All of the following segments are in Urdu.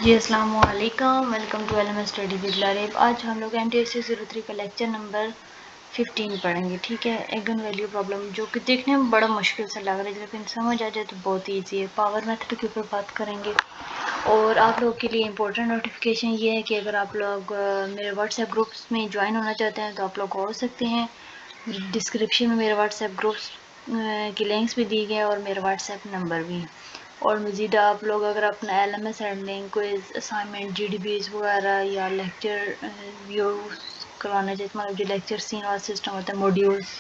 جی السلام علیکم، welcome to LMS study with Laraib. آج ہم لوگ MTSC 03 کا لیکچر نمبر 15 پڑھیں گے، ٹھیک ہے۔ ایگن ویلیو پرابلم، جو کہ دیکھنے میں بڑا مشکل سے لگ رہا ہے، لیکن سمجھ آ جائے تو بہت ایزی ہے۔ پاور میتھڈ کے اوپر بات کریں گے، اور آپ لوگ کے لیے امپورٹنٹ نوٹیفیکیشن یہ ہے کہ اگر آپ لوگ میرے واٹس ایپ گروپس میں جوائن ہونا چاہتے ہیں تو آپ لوگ ہو سکتے ہیں۔ ڈسکرپشن میں میرے واٹس ایپ گروپس کی لنکس بھی دی گئے اور میرا واٹس ایپ نمبر بھی۔ اور مزید آپ لوگ اگر اپنا LMS handling, quiz, assignment, GDBs وغیرہ یا لیکچر ویوز کروانا چاہتے ہیں، مطلب جو لیکچر سین والا سسٹم ہوتا ہے، موڈیولز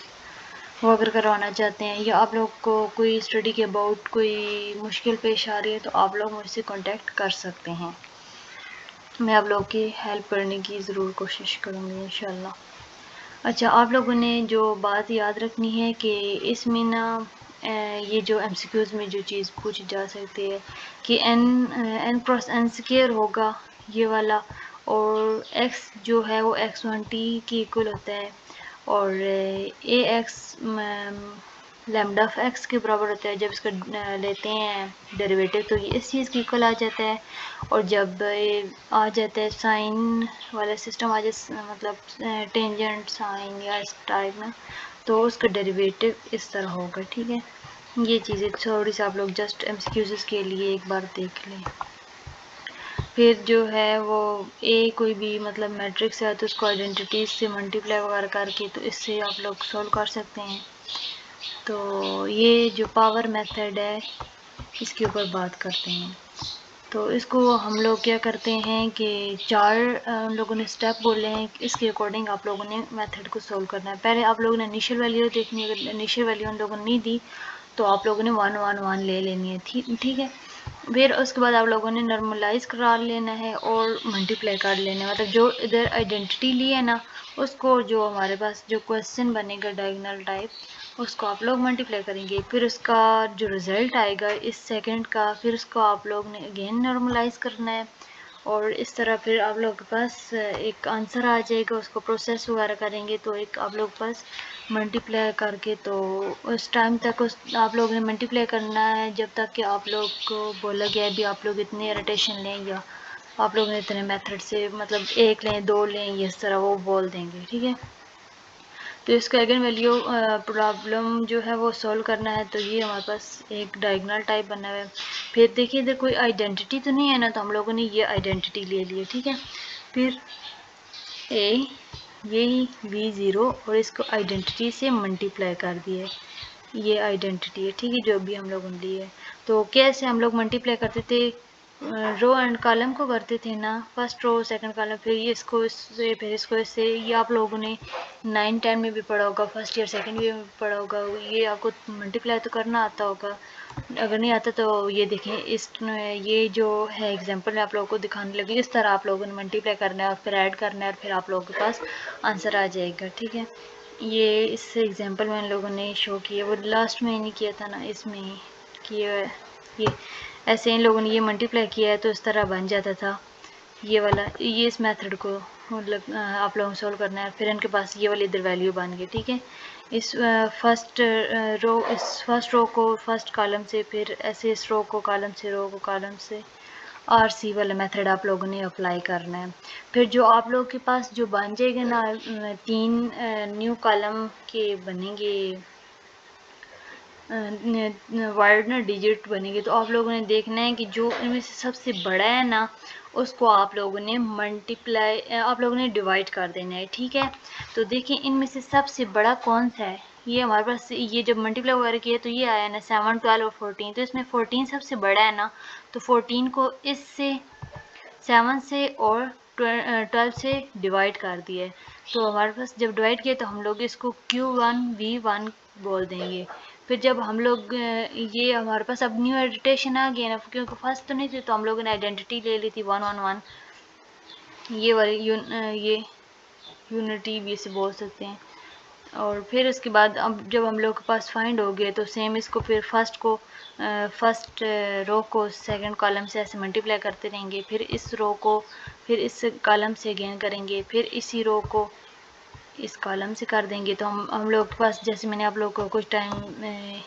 وہ اگر کروانا چاہتے ہیں، یا آپ لوگ کو کوئی اسٹڈی کے اباؤٹ کوئی مشکل پیش آ رہی ہے تو آپ لوگ مجھ سے کانٹیکٹ کر سکتے ہیں۔ میں آپ لوگ کی ہیلپ کرنے کی ضرور کوشش کروں گی انشاءاللہ۔ اچھا، آپ لوگوں نے جو بات یاد رکھنی ہے کہ اس میں نا یہ جو MCQs میں جو چیز پوچھی جا سکتی ہے کہ n cross n سکیئر ہوگا یہ والا، اور x جو ہے وہ x1t کی ایکول ہوتا ہے، اور ax لیمڈا آف x کے برابر ہوتا ہے۔ جب اس کا لیتے ہیں ڈیریویٹو تو یہ اس چیز کی ایکول آ جاتا ہے، اور جب آ جاتا ہے سائن والا سسٹم آ جائے، مطلب ٹینجنٹ سائن یا اس ٹائپ میں، تو اس کا ڈیریویٹو اس طرح ہوگا، ٹھیک ہے۔ یہ چیزیں تھوڑی سی آپ لوگ جسٹ MCQs کے لیے ایک بار دیکھ لیں۔ پھر جو ہے وہ کوئی بھی مطلب میٹرکس ہے تو اس کو آئیڈینٹیٹیز سے ملٹیپلائی وغیرہ کر کے تو اس سے آپ لوگ سولو کر سکتے ہیں۔ تو یہ جو پاور میتھڈ ہے اس کے اوپر بات کرتے ہیں۔ تو اس کو ہم لوگ کیا کرتے ہیں کہ چار لوگوں نے سٹیپ بولے ہیں، اس کے اکارڈنگ آپ لوگوں نے میتھڈ کو سولو کرنا ہے۔ پہلے آپ لوگوں نے انیشیل ویلیو دیکھنی ہے، اگر انیشیل ویلیو ان لوگوں نے نہیں دی تو آپ لوگوں نے 1 1 1 لے لینی ہے، ٹھیک ہے۔ پھر اس کے بعد آپ لوگوں نے نارملائز کرا لینا ہے اور ملٹیپلائی کر لینا ہے، مطلب جو ادھر آئیڈینٹی لی ہے نا اس کو، جو ہمارے پاس جو کویسچن بنے گا ڈائگنل ٹائپ، اس کو آپ لوگ ملٹیپلائی کریں گے۔ پھر اس کا جو رزلٹ آئے گا اس سیکنڈ کا، پھر اس کو آپ لوگ نے اگین نارملائز کرنا ہے، اور اس طرح پھر آپ لوگ کے پاس ایک آنسر آ جائے گا۔ اس کو پروسیس وغیرہ کریں گے تو ایک آپ لوگ کے پاس ملٹیپلائی کر کے، تو اس ٹائم تک آپ لوگ نے ملٹیپلائی کرنا ہے جب تک کہ آپ لوگ کو بولا گیا ہے بھی آپ لوگ اتنے روٹیشن لیں، یا آپ لوگ نے اتنے میتھڈ سے مطلب 1 لیں 2 لیں، یہ اس طرح وہ بول دیں گے، ٹھیک ہے۔ تو اس کا ایگن ویلیو پرابلم جو ہے وہ سولو کرنا ہے، تو یہ ہمارے پاس ایک ڈائگنل ٹائپ بنا ہوا ہے۔ پھر دیکھیے ادھر کوئی آئیڈینٹی تو نہیں ہے نا، تو ہم لوگوں نے یہ آئیڈینٹی لے لی ہے، ٹھیک ہے۔ پھر یہی V0 اور اس کو آئیڈینٹی سے ملٹیپلائی کر دیا ہے، یہ آئیڈینٹی ہے، ٹھیک ہے، جو بھی ہم لوگوں نے لی ہے۔ تو کیسے ہم لوگ ملٹیپلائی کرتے تھے؟ رو اینڈ کالم کو کرتے تھے نا، فرسٹ رو سیکنڈ کالم، پھر یہ اس کو اس سے، پھر اس کو اس سے۔ یہ آپ لوگوں نے 9 10 میں بھی پڑھا ہوگا، فرسٹ ایئر سیکنڈ ایئر میں بھی پڑھا ہوگا، یہ آپ کو ملٹیپلائی تو کرنا آتا ہوگا۔ اگر نہیں آتا تو یہ دیکھیں، یہ جو ہے ایگزامپل میں آپ لوگوں کو دکھانے لگی، اس طرح آپ لوگوں نے ملٹیپلائی کرنا ہے اور پھر ایڈ کرنا ہے، اور پھر آپ لوگوں کے پاس آنسر آ جائے گا، ٹھیک ہے۔ یہ اس ایگزامپل میں ان لوگوں نے شو کیا، وہ لاسٹ میں نہیں کیا تھا نا، اس میں ہی کیا ہے۔ یہ ایسے ان لوگوں نے یہ ملٹیپلائی کیا ہے تو اس طرح بن جاتا تھا یہ والا۔ یہ اس میتھڈ کو مطلب آپ لوگوں سولو کرنا ہے، پھر ان کے پاس یہ والی ادھر ویلیو بن گئی، ٹھیک ہے۔ اس فرسٹ رو کو فرسٹ کالم سے، پھر ایسے اس رو کو کالم سے، رو کو کالم سے، RC والا میتھڈ آپ لوگوں نے اپلائی کرنا ہے۔ پھر جو آپ لوگوں کے پاس جو بن جائے گا نا، 3 نیو کالم کے بنیں گے، ورڈ نا ڈیجٹ بنے گے، تو آپ لوگوں نے دیکھنا ہے کہ جو ان میں سے سب سے بڑا ہے نا اس کو آپ لوگوں نے آپ لوگوں نے ڈیوائڈ کر دینا ہے، ٹھیک ہے۔ تو دیکھیں ان میں سے سب سے بڑا کون سا ہے؟ یہ ہمارے پاس یہ جب ملٹیپلائی وغیرہ کیا تو یہ آیا نا 7 12 اور 14، تو اس میں 14 سب سے بڑا ہے نا، تو 14 کو اس سے 7 سے اور 12 سے ڈیوائڈ کر دیا ہے، تو ہمارے پاس جب ڈیوائڈ کیا تو ہم لوگ اس کو Q1V1 بول دیں گے۔ پھر جب ہم لوگ یہ ہمارے پاس اب نیو ایڈیٹیشن آ گیا نا، کیونکہ فرسٹ تو نہیں تھی تو ہم لوگوں نے آئیڈینٹی لے لی تھی 1 1 1، یہ والی یہ یونٹی بھی اسے بول سکتے ہیں۔ اور پھر اس کے بعد اب جب ہم لوگ کے پاس فائنڈ ہو گئے تو سیم اس کو پھر فرسٹ رو کو سیکنڈ کالم سے ایسے ملٹیپلائی کرتے رہیں گے، پھر اس رو کو پھر اس کالم سے اگین کریں گے، پھر اسی رو کو اس کالم سے کر دیں گے تو ہم لوگ کے پاس، جیسے میں نے آپ لوگ کو کچھ ٹائم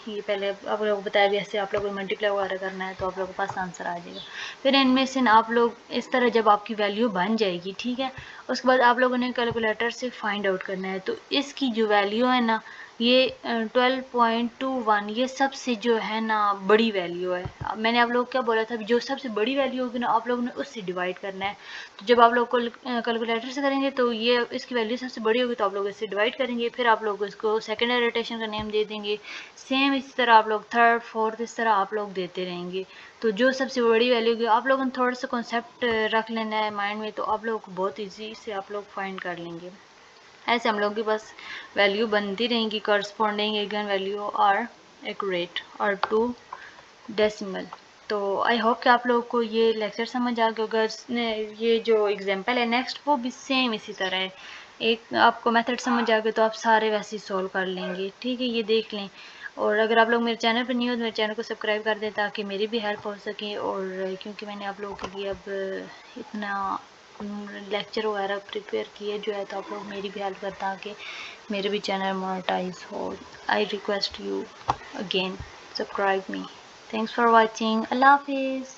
یہ پہلے آپ لوگوں کو بتایا بھی، ایسے آپ لوگوں کو ملٹیپلائی وغیرہ کرنا ہے تو آپ لوگوں کے پاس آنسر آ جائے گا. پھر ان میں سے آپ لوگ اس طرح جب آپ کی ویلیو بن جائے گی، ٹھیک ہے، اس کے بعد آپ لوگوں نے کیلکولیٹر سے فائنڈ آؤٹ کرنا ہے. تو اس کی جو ویلیو ہے نا، یہ 12.21، یہ سب سے جو ہے نا بڑی ویلیو ہے. میں نے آپ لوگ کیا بولا تھا، جو سب سے بڑی ویلیو ہوگی نا آپ لوگوں نے اس سے ڈیوائڈ کرنا ہے. تو جب آپ لوگ کیلکولیٹر سے کریں گے تو یہ اس کی ویلیو سب سے بڑی ہوگی تو آپ لوگ اس سے ڈیوائڈ کریں گے. پھر آپ لوگ اس کو سیکنڈ روٹیشن کا نیم دے دیں گے. سیم اسی طرح آپ لوگ تھرڈ، فورتھ، اس طرح آپ لوگ دیتے رہیں گے. تو جو سب سے بڑی ویلیو ہوگی آپ لوگوں نے تھوڑا سا کنسیپٹ رکھ لینا ہے مائنڈ میں، تو آپ لوگ کو بہت ایزی سے آپ لوگ فائنڈ کر لیں گے. ایسے ہم لوگ کے پاس ویلیو بنتی رہیں گی کورسپونڈنگ ایگن ویلیو اور ایکوریٹ اور 2 ڈیسیمل. تو آئی ہوپ کہ آپ لوگوں کو یہ لیکچر سمجھ آ گیا ہوگا. یہ جو ایگزامپل ہے نیکسٹ وہ بھی سیم اسی طرح ہے. ایک آپ کو میتھڈ سمجھ آ گیا تو آپ سارے ویسے ہی سولو کر لیں گے. ٹھیک ہے، یہ دیکھ لیں. اور اگر آپ لوگ میرے چینل پر نہیں ہو تو میرے چینل کو سبسکرائب کر دیں تاکہ میری بھی ہیلپ ہو سکے. اور کیونکہ میں نے آپ لوگوں کے لیے اب اتنا لیکچر وغیرہ پریپیئر کیے جو ہے، تو آپ لوگ میری بھی ہیلپ کریں تاکہ میرے بھی چینل مونیٹائز ہو. I request you again subscribe me. Thanks for watching. اللہ حافظ.